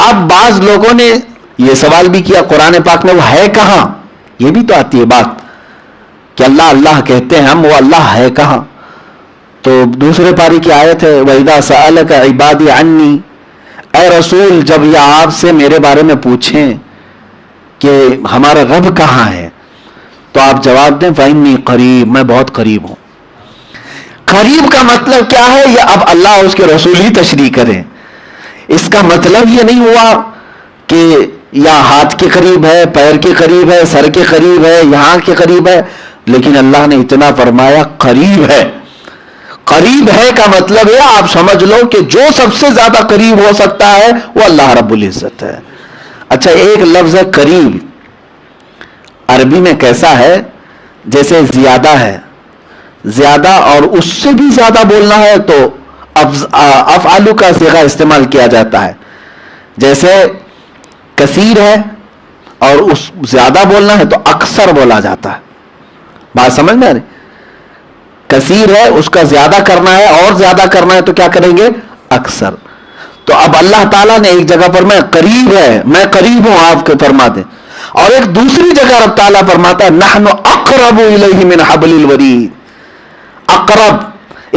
اب بعض لوگوں نے یہ سوال بھی کیا قرآن پاک میں وہ ہے کہاں؟ یہ بھی تو آتی ہے بات کہ اللہ اللہ کہتے ہیں ہم، وہ اللہ ہے کہاں؟ تو دوسرے پاری کی آیت ہے وَإِذَا سَأَلَكَ عِبَادِي عَنِّي، اے رسول جب یہ آپ سے میرے بارے میں پوچھیں کہ ہمارا رب کہاں ہے تو آپ جواب دیں فَإِنِّي قریب، میں بہت قریب ہوں۔ قریب کا مطلب کیا ہے؟ یہ اب اللہ اور اس کے رسول ہی تشریح کریں۔ اس کا مطلب یہ نہیں ہوا کہ یا ہاتھ کے قریب ہے، پیر کے قریب ہے، سر کے قریب ہے، یہاں کے قریب ہے، لیکن اللہ نے اتنا فرمایا قریب ہے۔ قریب ہے کا مطلب ہے آپ سمجھ لو کہ جو سب سے زیادہ قریب ہو سکتا ہے وہ اللہ رب العزت ہے۔ اچھا ایک لفظ ہے قریب، عربی میں کیسا ہے؟ جیسے زیادہ ہے، زیادہ اور اس سے بھی زیادہ بولنا ہے تو افعال کا صیغہ استعمال کیا جاتا ہے۔ جیسے کثیر ہے اور اس زیادہ بولنا ہے تو اکثر بولا جاتا ہے۔ بات سمجھ میں آ رہی؟ کثیر ہے اس کا زیادہ کرنا ہے اور زیادہ کرنا ہے تو کیا کریں گے؟ اکثر۔ تو اب اللہ تعالیٰ نے ایک جگہ پر میں قریب ہے، میں قریب ہوں آپ کے فرما دیں، اور ایک دوسری جگہ رب تعالیٰ فرماتا ہے نحن اقرب الیہ من حبل الورید۔ اقرب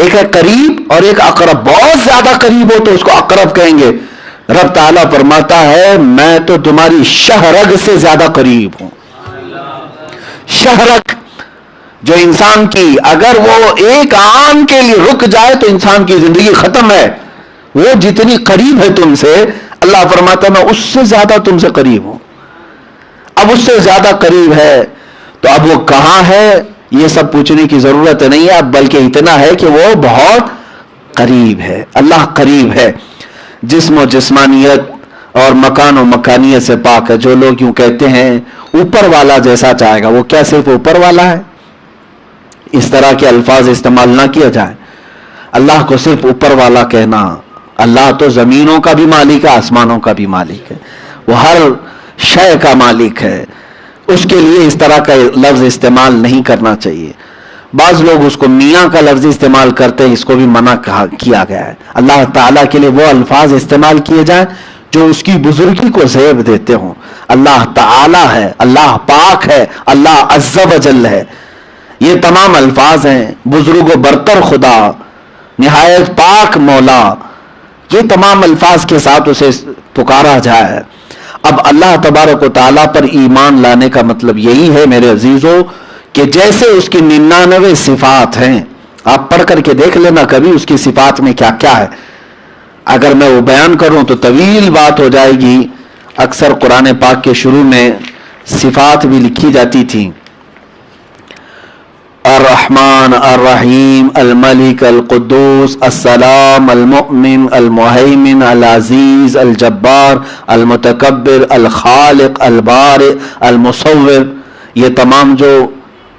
ایک ہے قریب اور ایک اقرب، بہت زیادہ قریب ہو تو اس کو اقرب کہیں گے۔ رب تعالیٰ فرماتا ہے میں تو تمہاری شہرگ سے زیادہ قریب ہوں۔ شہرگ جو انسان کی اگر وہ ایک آن کے لیے رک جائے تو انسان کی زندگی ختم ہے، وہ جتنی قریب ہے تم سے اللہ فرماتا ہے میں اس سے زیادہ تم سے قریب ہوں۔ اب اس سے زیادہ قریب ہے تو اب وہ کہاں ہے یہ سب پوچھنے کی ضرورت نہیں ہے، اب بلکہ اتنا ہے کہ وہ بہت قریب ہے۔ اللہ قریب ہے، جسم و جسمانیت اور مکان و مکانیت سے پاک ہے۔ جو لوگ یوں کہتے ہیں اوپر والا جیسا چاہے گا، وہ کیا صرف اوپر والا ہے؟ اس طرح کے الفاظ استعمال نہ کیا جائے۔ اللہ کو صرف اوپر والا کہنا، اللہ تو زمینوں کا بھی مالک ہے، آسمانوں کا بھی مالک ہے، وہ ہر شے کا مالک ہے، اس کے لیے اس طرح کا لفظ استعمال نہیں کرنا چاہیے۔ بعض لوگ اس کو میاں کا لفظ استعمال کرتے ہیں، اس کو بھی منع کیا گیا ہے۔ اللہ تعالیٰ کے لیے وہ الفاظ استعمال کیے جائیں جو اس کی بزرگی کو زیب دیتے ہوں۔ اللہ تعالیٰ ہے، اللہ پاک ہے، اللہ عز و جل ہے، یہ تمام الفاظ ہیں۔ بزرگ و برتر خدا، نہایت پاک مولا، یہ تمام الفاظ کے ساتھ اسے پکارا جائے۔ اب اللہ تبارک و تعالیٰ پر ایمان لانے کا مطلب یہی ہے میرے عزیزو کہ جیسے اس کی 99 صفات ہیں، آپ پڑھ کر کے دیکھ لینا کبھی اس کی صفات میں کیا کیا ہے۔ اگر میں وہ بیان کروں تو طویل بات ہو جائے گی۔ اکثر قرآن پاک کے شروع میں صفات بھی لکھی جاتی تھیں، الرحمن الرحیم الملک القدوس السلام المؤمن المہیمن العزیز الجبار المتکبر الخالق البارئ المصور۔ یہ تمام جو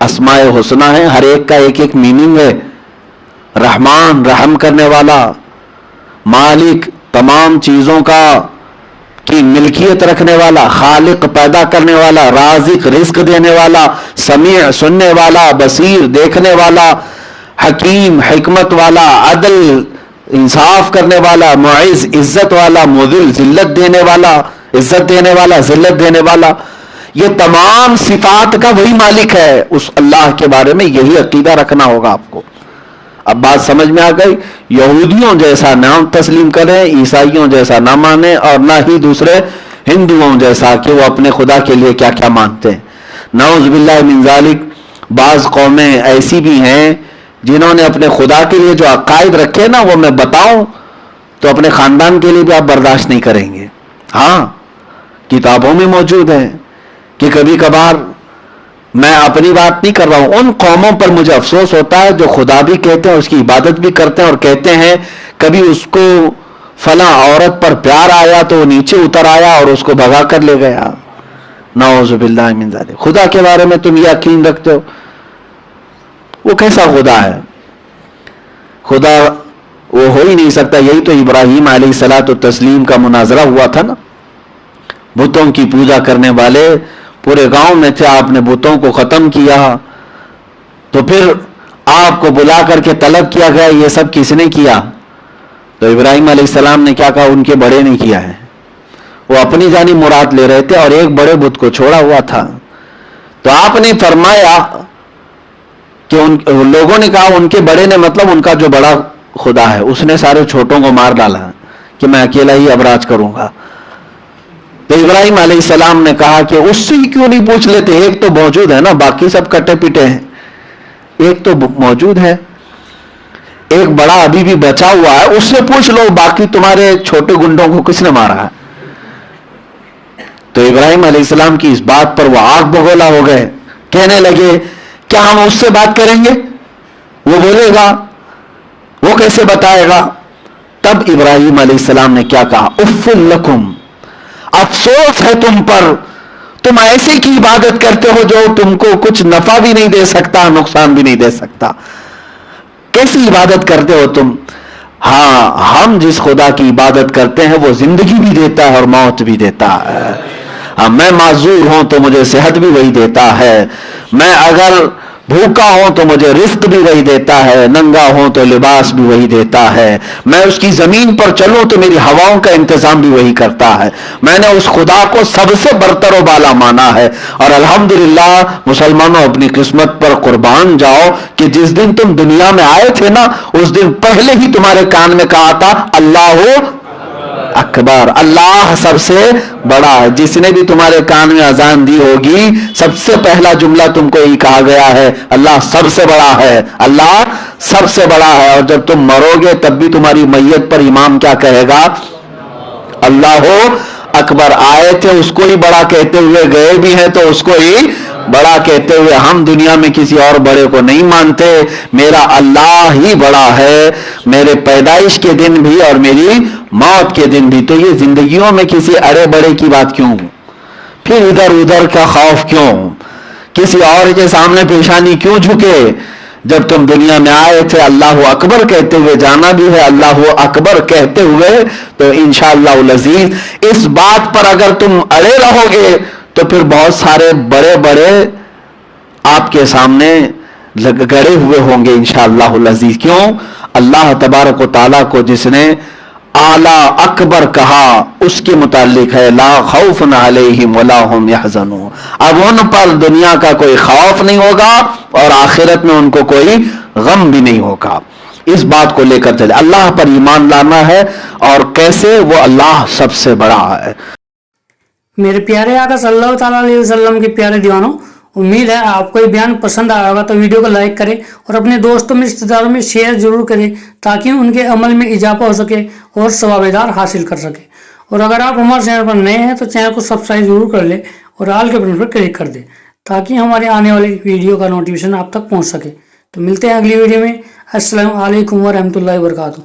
اسماء حسنہ ہیں ہر ایک کا ایک ایک میننگ ہے۔ رحمان رحم کرنے والا، مالک تمام چیزوں کا کی ملکیت رکھنے والا، خالق پیدا کرنے والا، رازق رزق دینے والا، سمیع سننے والا، بصیر دیکھنے والا، حکیم حکمت والا، عدل انصاف کرنے والا، معز عزت والا، مذل ذلت دینے والا، عزت دینے والا ذلت دینے والا۔ یہ تمام صفات کا وہی مالک ہے۔ اس اللہ کے بارے میں یہی عقیدہ رکھنا ہوگا آپ کو۔ اب بات سمجھ میں آ گئی؟ یہودیوں جیسا نام تسلیم کریں، عیسائیوں جیسا نہ مانیں، اور نہ ہی دوسرے ہندوؤں جیسا کہ وہ اپنے خدا کے لیے کیا کیا مانتے ہیں۔ نعوذ باللہ من ذالک۔ بعض قومیں ایسی بھی ہیں جنہوں نے اپنے خدا کے لیے جو عقائد رکھے نا وہ میں بتاؤں تو اپنے خاندان کے لیے بھی آپ برداشت نہیں کریں گے۔ ہاں کتابوں میں موجود ہیں کہ کبھی کبھار، میں اپنی بات نہیں کر رہا ہوں، ان قوموں پر مجھے افسوس ہوتا ہے جو خدا بھی کہتے ہیں، اس کی عبادت بھی کرتے ہیں، اور کہتے ہیں کبھی اس کو فلاں عورت پر پیار آیا تو وہ نیچے اتر آیا اور اس کو بھگا کر لے گیا۔ نعوذ باللہ من ذالک۔ خدا کے بارے میں تم یہ یقین رکھتے ہو؟ وہ کیسا خدا ہے؟ خدا وہ ہو ہی نہیں سکتا۔ یہی تو ابراہیم علیہ الصلوۃ والتسلیم کا مناظرہ ہوا تھا نا، بتوں کی پوجا کرنے والے پورے گاؤں میں تھے، آپ نے بتوں کو ختم کیا، تو پھر آپ کو بلا کر کے طلب کیا گیا یہ سب کس نے کیا؟ تو ابراہیم علیہ السلام نے کیا کہا؟ ان کے بڑے نے کیا ہے۔ وہ اپنی جانی مراد لے رہے تھے اور ایک بڑے بت کو چھوڑا ہوا تھا. تو آپ نے فرمایا کہ لوگوں نے کہا ان کے بڑے نے مطلب ان کا جو بڑا خدا ہے اس نے سارے چھوٹوں کو مار ڈالا کہ میں اکیلا ہی اب راج کروں گا. تو ابراہیم علیہ السلام نے کہا کہ اس سے کیوں نہیں پوچھ لیتے, ایک تو موجود ہے نا, باقی سب کٹے پیٹے ہیں, ایک تو موجود ہے, ایک بڑا ابھی بھی بچا ہوا ہے, اس سے پوچھ لو باقی تمہارے چھوٹے گنڈوں کو کس نے مارا ہے. تو ابراہیم علیہ السلام کی اس بات پر وہ آگ بگولا ہو گئے, کہنے لگے کیا ہم اس سے بات کریں گے, وہ بولے گا, وہ کیسے بتائے گا. تب ابراہیم علیہ السلام نے کیا کہا, اف لکم, افسوس ہے تم پر, تم ایسے کی عبادت کرتے ہو جو تم کو کچھ نفع بھی نہیں دے سکتا, نقصان بھی نہیں دے سکتا. کیسی عبادت کرتے ہو تم. ہاں, ہم جس خدا کی عبادت کرتے ہیں وہ زندگی بھی دیتا ہے اور موت بھی دیتا ہے. میں معذور ہوں تو مجھے صحت بھی وہی دیتا ہے, میں اگر بھوکا ہوں تو مجھے رزق بھی وہی دیتا ہے, ننگا ہوں تو لباس بھی وہی دیتا ہے, میں اس کی زمین پر چلوں تو میری ہواؤں کا انتظام بھی وہی کرتا ہے. میں نے اس خدا کو سب سے برتر و بالا مانا ہے. اور الحمدللہ مسلمانوں اپنی قسمت پر قربان جاؤ کہ جس دن تم دنیا میں آئے تھے نا, اس دن پہلے ہی تمہارے کان میں کہا تھا اللہ اکبر, اللہ سب سے بڑا ہے. جس نے بھی تمہارے کان میں اذان دی ہوگی سب سے پہلا جملہ تم کو یہی کہا گیا ہے, اللہ سب سے بڑا ہے, اللہ سب سے بڑا ہے. اور جب تم مرو گے تب بھی تمہاری میت پر امام کیا کہے گا, اللہ اکبر. آئے تھے اس کو ہی بڑا کہتے ہوئے, گئے بھی ہیں تو اس کو ہی بڑا کہتے ہوئے. ہم دنیا میں کسی اور بڑے کو نہیں مانتے, میرا اللہ ہی بڑا ہے, میرے پیدائش کے دن بھی اور میری موت کے دن بھی. تو یہ زندگیوں میں کسی اڑے بڑے کی بات کیوں, پھر ادھر ادھر کا خوف کیوں, کسی اور کے سامنے پیشانی کیوں جھکے. جب تم دنیا میں آئے تھے اللہ اکبر کہتے ہوئے جانا بھی ہے, اللہ اکبر کہتے ہوئے. تو انشاءاللہ العزیز اس بات پر اگر تم اڑے رہو گے تو پھر بہت سارے بڑے بڑے آپ کے سامنے گڑے ہوئے ہوں گے انشاءاللہ العزیز. کیوں, اللہ تبارک و تعالیٰ کو جس نے اعلیٰ اکبر کہا اس کے متعلق ہے لا خوف علیہم ولا هم یحزنون. اب ان پر دنیا کا کوئی خوف نہیں ہوگا اور آخرت میں ان کو کوئی غم بھی نہیں ہوگا. اس بات کو لے کر چلے, اللہ پر ایمان لانا ہے. اور کیسے, وہ اللہ سب سے بڑا ہے. میرے پیارے آقا صلی اللہ تعالیٰ علیہ وسلم کے پیارے دیوانوں, امید ہے آپ کو یہ بیان پسند آیا ہوگا. تو ویڈیو کو لائک کریں اور اپنے دوستوں میں رشتہ داروں میں شیئر ضرور کریں تاکہ ان کے عمل میں اضافہ ہو سکے اور ثواب دار حاصل کر سکے. اور اگر آپ ہمارے چینل پر نئے ہیں تو چینل کو سبسکرائب ضرور کر لیں اور آل کے بٹن پر کلک کر دیں تاکہ ہمارے آنے والی ویڈیو کا نوٹیفیکیشن آپ تک پہنچ سکے. تو ملتے ہیں اگلی ویڈیو میں. السلام علیکم ورحمۃ اللہ وبرکاتہ.